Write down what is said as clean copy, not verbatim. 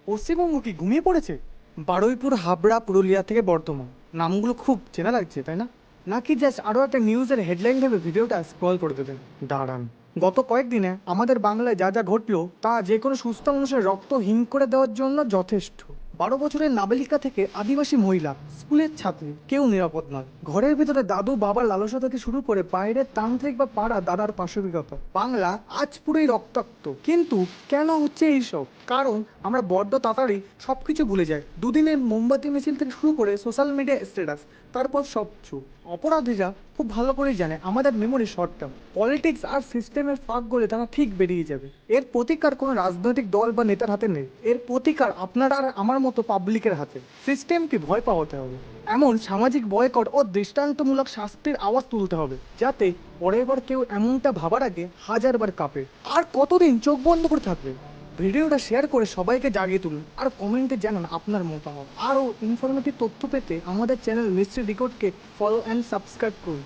পশ্চিমবঙ্গ কি ঘুমিয়ে পড়েছে? বারুইপুর, হাবড়া, পুরুলিয়া থেকে বর্ধমান, নামগুলো খুব চেনা লাগছে তাই না? নাকি জাস্ট আরও একটা নিউজের হেডলাইন ভেবে ভিডিওটা স্ক্রল করে দেবেন? দাঁড়ান, গত কয়েকদিনে আমাদের বাংলায় যা যা ঘটলো তা যে কোনো সুস্থ মানুষের রক্ত হিম করে দেওয়ার জন্য যথেষ্ট। 12 বছরের নাবালিকা থেকে আদিবাসী মহিলা, স্কুলের ছাত্রী, কেউ নিরাপদ নয়। ঘরের ভিতরে দাদু বাবার লালসা থেকে শুরু করে বাইরের তান্ত্রিক বা পাড়া দাদার পাশবিকতা, বাংলা আজ পুরোই রক্তাক্ত। কিন্তু কেন হচ্ছে এইসব? কারণ আমরা বড্ড তাড়াতাড়ি সব কিছু ভুলে যাই। দুদিনের মোমবাতি মিছিল থেকে শুরু করে সোশ্যাল মিডিয়া স্ট্যাটাস, তারপর সব চুপ। অপরাধীরা খুব ভালো করেই জানে আমাদের মেমোরি শর্ট টার্ম। পলিটিক্স আর সিস্টেমের ফাঁক গলে তারা ঠিক বেরিয়ে যাবে। এর প্রতিকার কোনো রাজনৈতিক দল বা নেতার হাতে নেই, এর প্রতিকার আপনার আর আমার মতো পাবলিকের হাতে। সিস্টেমকে ভয় পাওয়াতে হবে, এমন সামাজিক বয়কট ও দৃষ্টান্তমূলক শাস্তির আওয়াজ তুলতে হবে, যাতে পরের বার কেউ এমনটা ভাবার আগে হাজারবার কাঁপে। আর কতদিন চোখ বন্ধ করে থাকবে? ভিডিওটা শেয়ার করে সবাইকে জাগিয়ে তুলুন আর কমেন্টে জানান আপনার মতামত। আরও ইনফরমেটিভ তথ্য পেতে আমাদের চ্যানেল মিস্ট্রি রিকর্ডকে ফলো অ্যান্ড সাবস্ক্রাইব করুন।